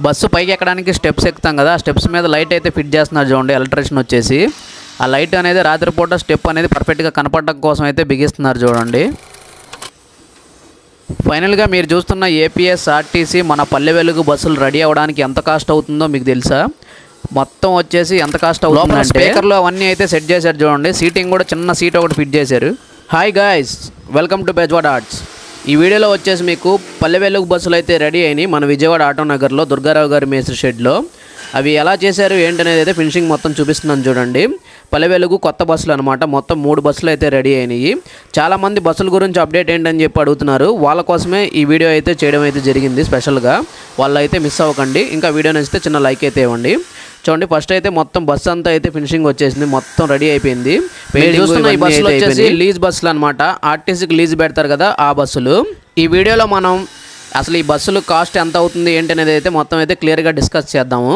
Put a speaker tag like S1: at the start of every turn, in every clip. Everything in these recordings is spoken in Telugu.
S1: బస్సు పైకి ఎక్కడానికి స్టెప్స్ ఎక్కుతాం కదా, ఆ స్టెప్స్ మీద లైట్ అయితే ఫిట్ చేస్తున్నారు చూడండి ఎలక్ట్రీషియన్ వచ్చేసి. ఆ లైట్ అనేది రాత్రిపూట స్టెప్ అనేది పర్ఫెక్ట్గా కనపడడం కోసం అయితే బిగిస్తున్నారు చూడండి. ఫైనల్గా మీరు చూస్తున్న ఏపీఎస్ఆర్టీసీ మన పల్లె వెలుగు బస్సులు రెడీ అవ్వడానికి ఎంత కాస్ట్ అవుతుందో మీకు తెలుసా? మొత్తం వచ్చేసి ఎంత కాస్ట్ అవుతుందో స్పీకర్లు అవన్నీ అయితే సెట్ చేశారు చూడండి. సీటింగ్ కూడా చిన్న సీట్ ఒకటి ఫిట్ చేశారు. Hi guys, welcome to Bezawada arts. ఈ వీడియోలో వచ్చేసి మీకు పల్లె వెలుగు బస్సులు అయితే రెడీ అయినాయి మన విజయవాడ ఆటో నగర్లో దుర్గారావు గారి మేస్త్రి షెడ్లో. అవి ఎలా చేశారు ఏంటనేది అయితే ఫినిషింగ్ మొత్తం చూపిస్తున్నాను చూడండి. పల్లె వెలుగు కొత్త బస్సులు అనమాట, మొత్తం 3 బస్సులు అయితే రెడీ అయినాయి. చాలామంది బస్సుల గురించి అప్డేట్ ఏంటని చెప్పి అడుగుతున్నారు. వాళ్ళ కోసమే ఈ వీడియో అయితే చేయడం అయితే జరిగింది స్పెషల్గా. వాళ్ళు అయితే మిస్ అవ్వకండి. ఇంకా వీడియో నచ్చితే చిన్న లైక్ అయితే ఇవ్వండి. చూడండి, ఫస్ట్ అయితే మొత్తం బస్సు అంతా అయితే ఫినిషింగ్ వచ్చేసింది, మొత్తం రెడీ అయిపోయింది. చూస్తున్న ఈ బస్సులు వచ్చేసి లీజ్ బస్సులు అనమాట. ఆర్టీసీకి లీజ్ పెడతారు కదా ఆ బస్సులు. ఈ వీడియోలో మనం అసలు ఈ బస్సులు కాస్ట్ ఎంత అవుతుంది ఏంటి అనేది అయితే మొత్తం అయితే క్లియర్గా డిస్కస్ చేద్దాము.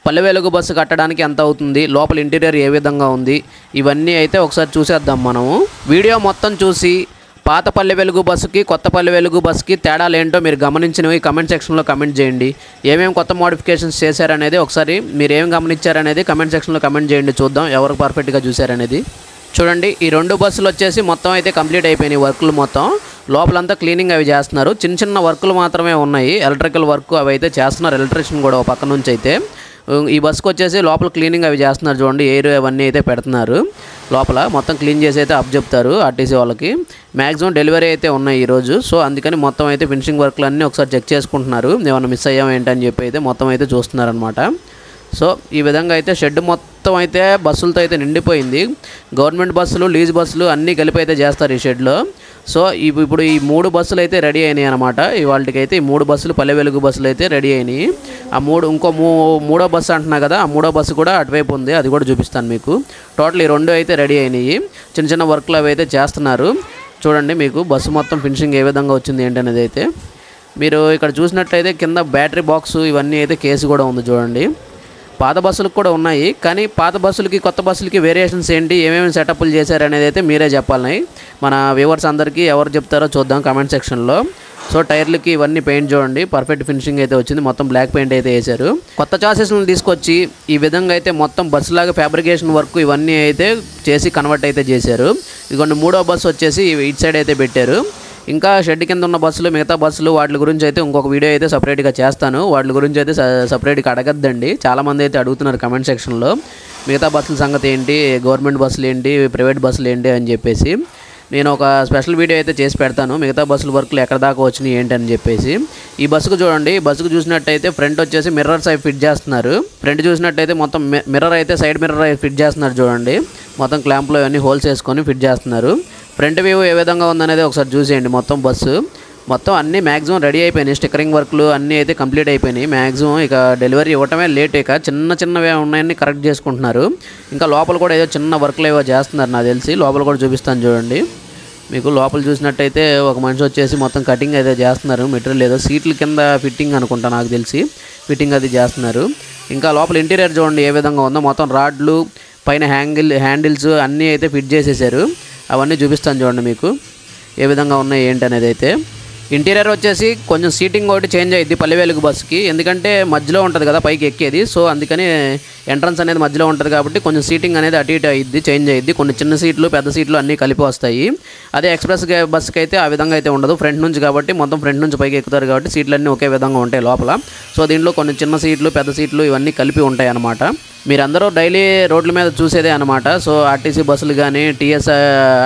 S1: పల్లె వెలుగు బస్సు కట్టడానికి ఎంత అవుతుంది, లోపల ఇంటీరియర్ ఏ విధంగా ఉంది, ఇవన్నీ అయితే ఒకసారి చూసేద్దాం మనము. వీడియో మొత్తం చూసి పాత పల్లె వెలుగు బస్సుకి కొత్త పల్లె వెలుగు బస్సుకి తేడాలు ఏంటో మీరు గమనించినవి కమెంట్ సెక్షన్లో కమెంట్ చేయండి. ఏమేమి కొత్త మోడిఫికేషన్స్ చేశారనేది ఒకసారి మీరు ఏం గమనించారనేది కమెంట్ సెక్షన్లో కమెంట్ చేయండి, చూద్దాం ఎవరు పర్ఫెక్ట్గా చూశారనేది. చూడండి, ఈ 2 బస్సులు వచ్చేసి మొత్తం అయితే కంప్లీట్ అయిపోయినాయి వర్కులు మొత్తం. లోపలంతా క్లీనింగ్ అవి చేస్తున్నారు. చిన్న చిన్న వర్కులు మాత్రమే ఉన్నాయి, ఎలక్ట్రికల్ వర్క్ అవి అయితే చేస్తున్నారు. ఎలక్ట్రీషియన్ కూడా పక్క నుంచి అయితే ఈ బస్సుకు వచ్చేసి లోపల క్లీనింగ్ అవి చేస్తున్నారు చూడండి. ఎయిర్ అవన్నీ అయితే పెడుతున్నారు లోపల, మొత్తం క్లీన్ చేసి అయితే అప్ చెప్తారు ఆర్టీసీ వాళ్ళకి. మ్యాక్సిమం డెలివరీ అయితే ఉన్నాయి ఈరోజు. సో అందుకని మొత్తం అయితే ఫినిషింగ్ వర్క్లు అన్నీ ఒకసారి చెక్ చేసుకుంటున్నారు. ఏమన్నా మిస్ అయ్యాం ఏంటని చెప్పి అయితే మొత్తం అయితే చూస్తున్నారనమాట. సో ఈ విధంగా అయితే షెడ్ మొత్తం అయితే బస్సులతో అయితే నిండిపోయింది. గవర్నమెంట్ బస్సులు, లీజ్ బస్సులు అన్నీ కలిపి అయితే చేస్తారు ఈ షెడ్లో. సో ఇప్పుడు ఈ 3 బస్సులు అయితే రెడీ అయినాయి అనమాట. ఇవాళకైతే ఈ 3 బస్సులు పల్లె వెలుగు బస్సులు అయితే రెడీ అయినాయి. ఆ మూడో బస్సు అంటున్నా కదా, ఆ 3వ బస్సు కూడా అటువైపు ఉంది, అది కూడా చూపిస్తాను మీకు. టోటల్ ఈ 2 అయితే రెడీ అయినాయి. చిన్న చిన్న వర్క్లు అవి అయితే చేస్తున్నారు. చూడండి, మీకు బస్సు మొత్తం ఫినిషింగ్ ఏ విధంగా వచ్చింది ఏంటనేది అయితే మీరు ఇక్కడ చూసినట్లయితే కింద బ్యాటరీ బాక్సు ఇవన్నీ అయితే కేసు కూడా ఉంది చూడండి. పాత బస్సులకు కూడా ఉన్నాయి, కానీ పాత బస్సులకి కొత్త బస్సులకి వేరియేషన్స్ ఏంటి, ఏమేమి సెటప్లు చేశారు అనేది అయితే మీరే చెప్పాలి. మన వ్యూవర్స్ అందరికీ ఎవరు చెప్తారో చూద్దాం కమెంట్ సెక్షన్లో. సో టైర్లకి ఇవన్నీ పెయింట్ చూడండి, పర్ఫెక్ట్ ఫినిషింగ్ అయితే వచ్చింది. మొత్తం బ్లాక్ పెయింట్ అయితే వేశారు. కొత్త చాసెస్లను తీసుకొచ్చి ఈ విధంగా అయితే మొత్తం బస్సులాగా ఫ్యాబ్రికేషన్ వర్క్ ఇవన్నీ అయితే చేసి కన్వర్ట్ అయితే చేశారు. ఇదిగోండి 3వ బస్సు వచ్చేసి ఇటు సైడ్ అయితే పెట్టారు. ఇంకా షెడ్ కింద ఉన్న బస్సులు, మిగతా బస్సులు వాటి గురించి అయితే ఇంకొక వీడియో అయితే సపరేట్గా చేస్తాను. వాటి గురించి అయితే సపరేట్గా అడగద్దండి, చాలామంది అయితే అడుగుతున్నారు కమెంట్ సెక్షన్లో. మిగతా బస్సుల సంగతి ఏంటి, గవర్నమెంట్ బస్సులు ఏంటి, ప్రైవేట్ బస్సులు ఏంటి అని చెప్పేసి నేను ఒక స్పెషల్ వీడియో అయితే చేసి పెడతాను. మిగతా బస్సుల వర్క్లు ఎక్కడ దాకా వచ్చినాయి ఏంటి అని చెప్పేసి. ఈ బస్సుకు చూడండి, ఈ బస్సుకు చూసినట్టయితే ఫ్రంట్ వచ్చేసి మిర్రర్స్ అవి ఫిట్ చేస్తున్నారు. ఫ్రంట్ చూసినట్టయితే మొత్తం మిర్రర్ అయితే సైడ్ మిర్రర్ ఫిట్ చేస్తున్నారు చూడండి. మొత్తం క్లాంప్లో అన్నీ హోల్స్ వేసుకొని ఫిట్ చేస్తున్నారు. ఫ్రంట్ వ్యూ ఏ విధంగా ఉందనేది ఒకసారి చూసేయండి. మొత్తం బస్సు మొత్తం అన్నీ మ్యాక్సిమం రెడీ అయిపోయినాయి. స్టిక్కరింగ్ వర్క్లు అన్నీ అయితే కంప్లీట్ అయిపోయినాయి. మ్యాక్సిమం ఇక డెలివరీ ఇవ్వటమే లేట్. ఇక చిన్నవే ఉన్నాయని కరెక్ట్ చేసుకుంటున్నారు. ఇంకా లోపల కూడా ఏదో చిన్న వర్క్లు ఏవో చేస్తున్నారు నాకు తెలిసి. లోపల కూడా చూపిస్తాను చూడండి. మీకు లోపల చూసినట్టయితే ఒక మనిషి వచ్చేసి మొత్తం కటింగ్ అయితే చేస్తున్నారు. మెటీరియల్ ఏదో సీట్ల కింద ఫిట్టింగ్ అనుకుంటా నాకు తెలిసి, ఫిట్టింగ్ అది చేస్తున్నారు. ఇంకా లోపల ఇంటీరియర్ చూడండి ఏ విధంగా ఉందో. మొత్తం రాడ్లు, పైన హ్యాండిల్స్ అన్నీ అయితే ఫిట్ చేసేసారు. అవన్నీ చూపిస్తాను చూడండి మీకు ఏ విధంగా ఉన్నాయి ఏంటి అనేది అయితే. ఇంటీరియర్ వచ్చేసి కొంచెం సీటింగ్ ఒకటి చేంజ్ అయ్యిద్ది పల్లె వెలుగు బస్సుకి, ఎందుకంటే మధ్యలో ఉంటుంది కదా పైకి ఎక్కేది. సో అందుకని ఎంట్రన్స్ అనేది మధ్యలో ఉంటుంది కాబట్టి కొంచెం సీటింగ్ అనేది అటు ఇటు అయ్యిద్ది, చేంజ్ అయ్యిద్ది. కొన్ని చిన్న సీట్లు, పెద్ద సీట్లు అన్నీ కలిపి వస్తాయి. అదే ఎక్స్ప్రెస్ బస్సుకి అయితే ఆ విధంగా అయితే ఉండదు. ఫ్రంట్ నుంచి కాబట్టి మొత్తం ఫ్రంట్ నుంచి పైకి ఎక్కుతారు కాబట్టి సీట్లన్నీ ఒకే విధంగా ఉంటాయి లోపల. సో దీంట్లో కొన్ని చిన్న సీట్లు, పెద్ద సీట్లు ఇవన్నీ కలిపి ఉంటాయి అన్నమాట. మీరందరూ డైలీ రోడ్ల మీద చూసేదే అనమాట. సో ఆర్టీసీ బస్సులు కానీ,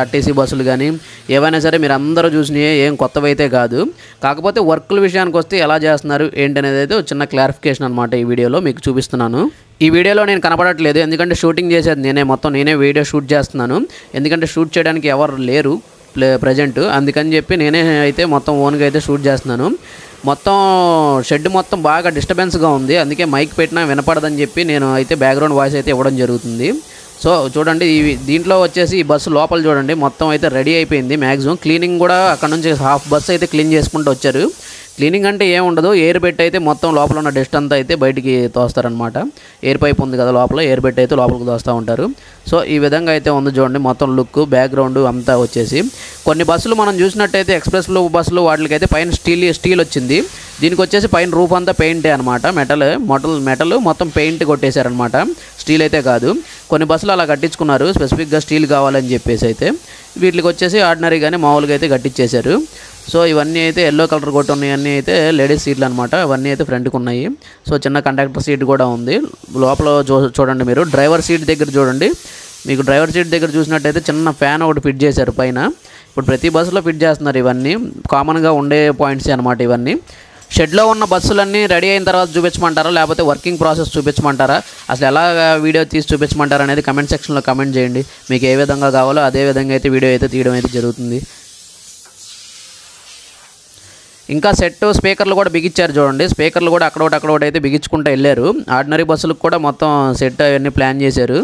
S1: ఆర్టీసీ బస్సులు కానీ ఏవైనా సరే మీరు అందరూ చూసినాయి, ఏం కొత్తవి అయితే కాదు. కాకపోతే వర్కుల విషయానికి వస్తే ఎలా చేస్తున్నారు ఏంటి అనేది అయితే చిన్న క్లారిఫికేషన్ అనమాట ఈ వీడియోలో మీకు చూపిస్తున్నాను. ఈ వీడియోలో నేను కనపడట్లేదు, ఎందుకంటే షూటింగ్ చేసేది నేనే వీడియో షూట్ చేస్తున్నాను. ఎందుకంటే షూట్ చేయడానికి ఎవరు లేరు ప్రజెంట్, అందుకని చెప్పి నేనే అయితే మొత్తం ఓన్గా అయితే షూట్ చేస్తున్నాను. మొత్తం షెడ్ మొత్తం బాగా డిస్టర్బెన్స్గా ఉంది, అందుకే మైక్ పెట్టినా వినపడదని చెప్పి నేను అయితే బ్యాక్గ్రౌండ్ వాయిస్ అయితే ఇవ్వడం జరుగుతుంది. సో చూడండి, దీంట్లో వచ్చేసి ఈ బస్సు లోపల చూడండి మొత్తం అయితే రెడీ అయిపోయింది. మ్యాక్సిమం క్లీనింగ్ కూడా అక్కడ నుంచి హాఫ్ బస్సు అయితే క్లీన్ చేసుకుంటూ వచ్చారు. క్లీనింగ్ అంటే ఏం ఉండదు, ఎయిర్ పెట్టి అయితే మొత్తం లోపల ఉన్న డస్ట్ అంతా అయితే బయటికి తోస్తారనమాట. ఎయిర్ పైప్ ఉంది కదా లోపల, ఎయిర్ పెట్టి అయితే లోపలికి తోస్తూ ఉంటారు. సో ఈ విధంగా అయితే ఉంది చూడండి మొత్తం లుక్, బ్యాక్గ్రౌండ్ అంతా వచ్చేసి. కొన్ని బస్సులు మనం చూసినట్టయితే ఎక్స్ప్రెస్ బస్సులు వాటికైతే పైన స్టీల్ వచ్చింది. దీనికి వచ్చేసి పైన రూఫ్ అంతా పెయింటే అనమాట, మెటల్ మొత్తం పెయింట్ కొట్టేశారనమాట, స్టీల్ అయితే కాదు. కొన్ని బస్సులు అలా కట్టించుకున్నారు, స్పెసిఫిక్గా స్టీల్ కావాలని చెప్పేసి అయితే. వీటికి వచ్చేసి ఆర్డినరీగానే మామూలుగా అయితే కట్టించేశారు. సో ఇవన్నీ అయితే ఎల్లో కలర్ కొట్టి ఉన్నాయన్నీ అయితే లేడీస్ సీట్లు అనమాట, అవన్నీ అయితే ఫ్రంట్కి ఉన్నాయి. సో చిన్న కండక్టర్ సీట్ కూడా ఉంది. లోపల చూడండి మీరు, డ్రైవర్ సీట్ దగ్గర చూడండి, మీకు డ్రైవర్ సీట్ దగ్గర చూసినట్టయితే చిన్న ఫ్యాన్ ఒకటి ఫిట్ చేశారు పైన. ఇప్పుడు ప్రతి బస్సులో ఫిట్ చేస్తున్నారు, ఇవన్నీ కామన్గా ఉండే పాయింట్స్ అనమాట ఇవన్నీ. షెడ్లో ఉన్న బస్సులన్నీ రెడీ అయిన తర్వాత చూపించమంటారా, లేకపోతే వర్కింగ్ ప్రాసెస్ చూపించమంటారా, అసలు ఎలా వీడియో తీసి చూపించమంటారా అనేది కమెంట్ సెక్షన్లో కమెంట్ చేయండి. మీకు ఏ విధంగా కావాలో అదే విధంగా అయితే వీడియో అయితే తీయడం అయితే జరుగుతుంది. ఇంకా సెట్ స్పీకర్లు కూడా బిగించారు చూడండి, స్పీకర్లు కూడా అక్కడొకటి అయితే బిగించుకుంటూ వెళ్ళారు. ఆర్డినరీ బస్సులకు కూడా మొత్తం సెట్ అవన్నీ ప్లాన్ చేశారు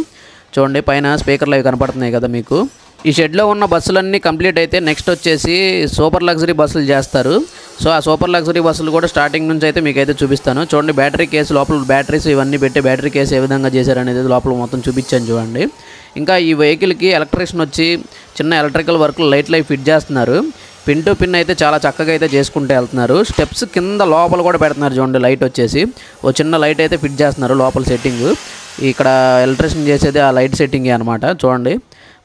S1: చూడండి. పైన స్పీకర్లు అవి కనపడుతున్నాయి కదా మీకు. ఈ షెడ్లో ఉన్న బస్సులన్నీ కంప్లీట్ అయితే నెక్స్ట్ వచ్చేసి సూపర్ లగ్జరీ బస్సులు చేస్తారు. సో ఆ సూపర్ లగ్జరీ బస్సులు కూడా స్టార్టింగ్ నుంచి అయితే మీకు అయితే చూపిస్తాను చూడండి. బ్యాటరీ కేసు లోపల బ్యాటరీస్ ఇవన్నీ పెట్టి బ్యాటరీ కేసు ఏ విధంగా చేశారనేది లోపల మొత్తం చూపించాను చూడండి. ఇంకా ఈ వెహికల్కి ఎలక్ట్రీషియన్ వచ్చి చిన్న ఎలక్ట్రికల్ వర్క్లు లైట్లు ఫిట్ చేస్తున్నారు. పిన్ టు పిన్ అయితే చాలా చక్కగా అయితే చేసుకుంటూ వెళ్తున్నారు. స్టెప్స్ కింద లోపల కూడా పెడుతున్నారు చూడండి, లైట్ వచ్చేసి ఓ చిన్న లైట్ అయితే ఫిట్ చేస్తున్నారు లోపల సెట్టింగ్. ఇక్కడ ఎలక్ట్రీషియన్ చేసేది ఆ లైట్ సెట్టింగే అనమాట చూడండి.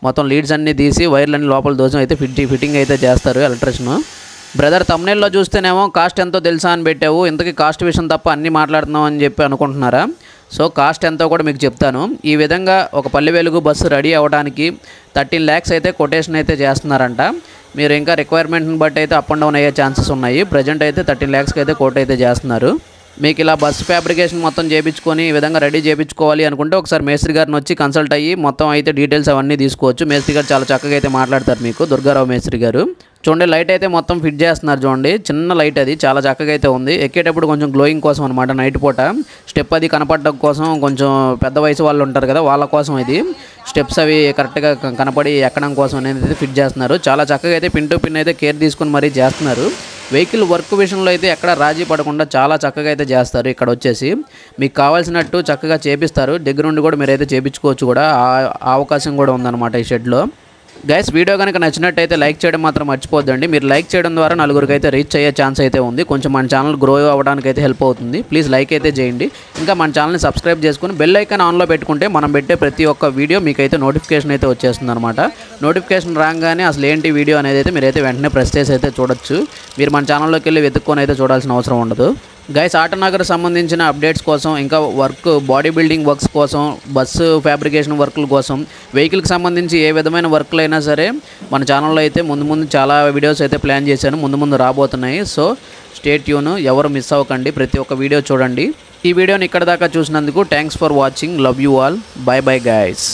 S1: మొత్తం లీడ్స్ అన్నీ తీసి వైర్లన్నీ లోపల దోసం అయితే ఫిట్టింగ్ అయితే చేస్తారు ఎలక్ట్రీషియన్. బ్రదర్ తమ్నెల్లో చూస్తేనేమో కాస్ట్ ఎంతో తెలుసా అని పెట్టావు, ఇంతకీ కాస్ట్ విషయం తప్ప అన్నీ మాట్లాడుతున్నావు అని చెప్పి అనుకుంటున్నారా? సో కాస్ట్ ఎంతో కూడా మీకు చెప్తాను. ఈ విధంగా ఒక పల్లె వెలుగు బస్సు రెడీ అవ్వడానికి 13 lakhs అయితే కొటేషన్ అయితే చేస్తున్నారంట. మీరు ఇంకా రిక్వైర్మెంట్ని బట్టి అయితే అప్ అండ్ డౌన్ అయ్యే ఛాన్సెస్ ఉన్నాయి. ప్రజెంట్ అయితే 13 lakhsకి అయితే కోట్ అయితే చేస్తున్నారు. మీకు ఇలా బస్సు ఫ్యాబ్రికేషన్ మొత్తం చేయించుకొని ఈ విధంగా రెడీ చేయించుకోవాలి అనుకుంటే ఒకసారి మేస్త్రి గారిని వచ్చి కన్సల్ట్ అయ్యి మొత్తం అయితే డీటెయిల్స్ అవన్నీ తీసుకోవచ్చు. మేస్త్రి గారు చాలా చక్కగా అయితే మాట్లాడతారు మీకు, దుర్గారావు మేస్త్రి గారు. చూడండి లైట్ అయితే మొత్తం ఫిట్ చేస్తున్నారు చూడండి, చిన్న లైట్ అది చాలా చక్కగా అయితే ఉంది. ఎక్కేటప్పుడు కొంచెం గ్లోయింగ్ కోసం అనమాట, నైట్ పూట స్టెప్ అది కనపడడం కోసం, కొంచెం పెద్ద వయసు వాళ్ళు ఉంటారు కదా వాళ్ళ కోసం ఇది స్టెప్స్ అవి కరెక్ట్గా కనపడి ఎక్కడం కోసం అనేది ఫిట్ చేస్తున్నారు. చాలా చక్కగా అయితే పిన్ టు పిన్ అయితే కేర్ తీసుకుని మరీ చేస్తున్నారు. వెహికల్ వర్క్ విషయంలో అయితే ఎక్కడ రాజీ పడకుండా చాలా చక్కగా అయితే చేస్తారు. ఇక్కడ వచ్చేసి మీకు కావాల్సినట్టు చక్కగా చేపిస్తారు, దగ్గరుండి కూడా మీరైతే చేయించుకోవచ్చు కూడా, ఆ అవకాశం కూడా ఉందన్నమాట ఈ షెడ్లో. గైస్ వీడియో కనుక నచ్చినట్టయితే లైక్ చేయడం మాత్రం మర్చిపోద్దండి. మీరు లైక్ చేయడం ద్వారా నలుగురికి అయితే రీచ్ అయ్యే ఛాన్స్ అయితే ఉంది, కొంచెం మన ఛానల్ గ్రో అవ్వడానికి అయితే హెల్ప్ అవుతుంది. ప్లీజ్ లైక్ అయితే చేయండి. ఇంకా మన ఛానల్ని సబ్స్క్రైబ్ చేసుకుని బెల్ ఐకాన్ ఆన్లో పెట్టుకుంటే మనం పెట్టే ప్రతి ఒక్క వీడియో మీకైతే నోటిఫికేషన్ అయితే వచ్చేస్తుంది అనమాట. నోటిఫికేషన్ రాగానే అసలు ఏంటి వీడియో అనేది అయితే మీరైతే వెంటనే ప్రెస్ చేసి అయితే చూడొచ్చు. మీరు మన ఛానల్లోకి వెళ్ళి వెతుక్కొని అయితే చూడాల్సిన అవసరం ఉండదు. గైస్ ఆటోనగర్ సంబంధించిన అప్డేట్స్ కోసం, ఇంకా బాడీ బిల్డింగ్ వర్క్స్ కోసం, బస్సు ఫ్యాబ్రికేషన్ వర్క్ల కోసం, వెహికల్కి సంబంధించి ఏ విధమైన వర్క్లు అయినా సరే మన ఛానల్లో అయితే ముందు చాలా వీడియోస్ అయితే ప్లాన్ చేశాను, ముందు రాబోతున్నాయి. సో స్టే ట్యూన్, ఎవరు మిస్ అవ్వకండి, ప్రతి ఒక్క వీడియో చూడండి. ఈ వీడియోని ఇక్కడ దాకా చూసినందుకు thanks for watching, love you all, by bye guys.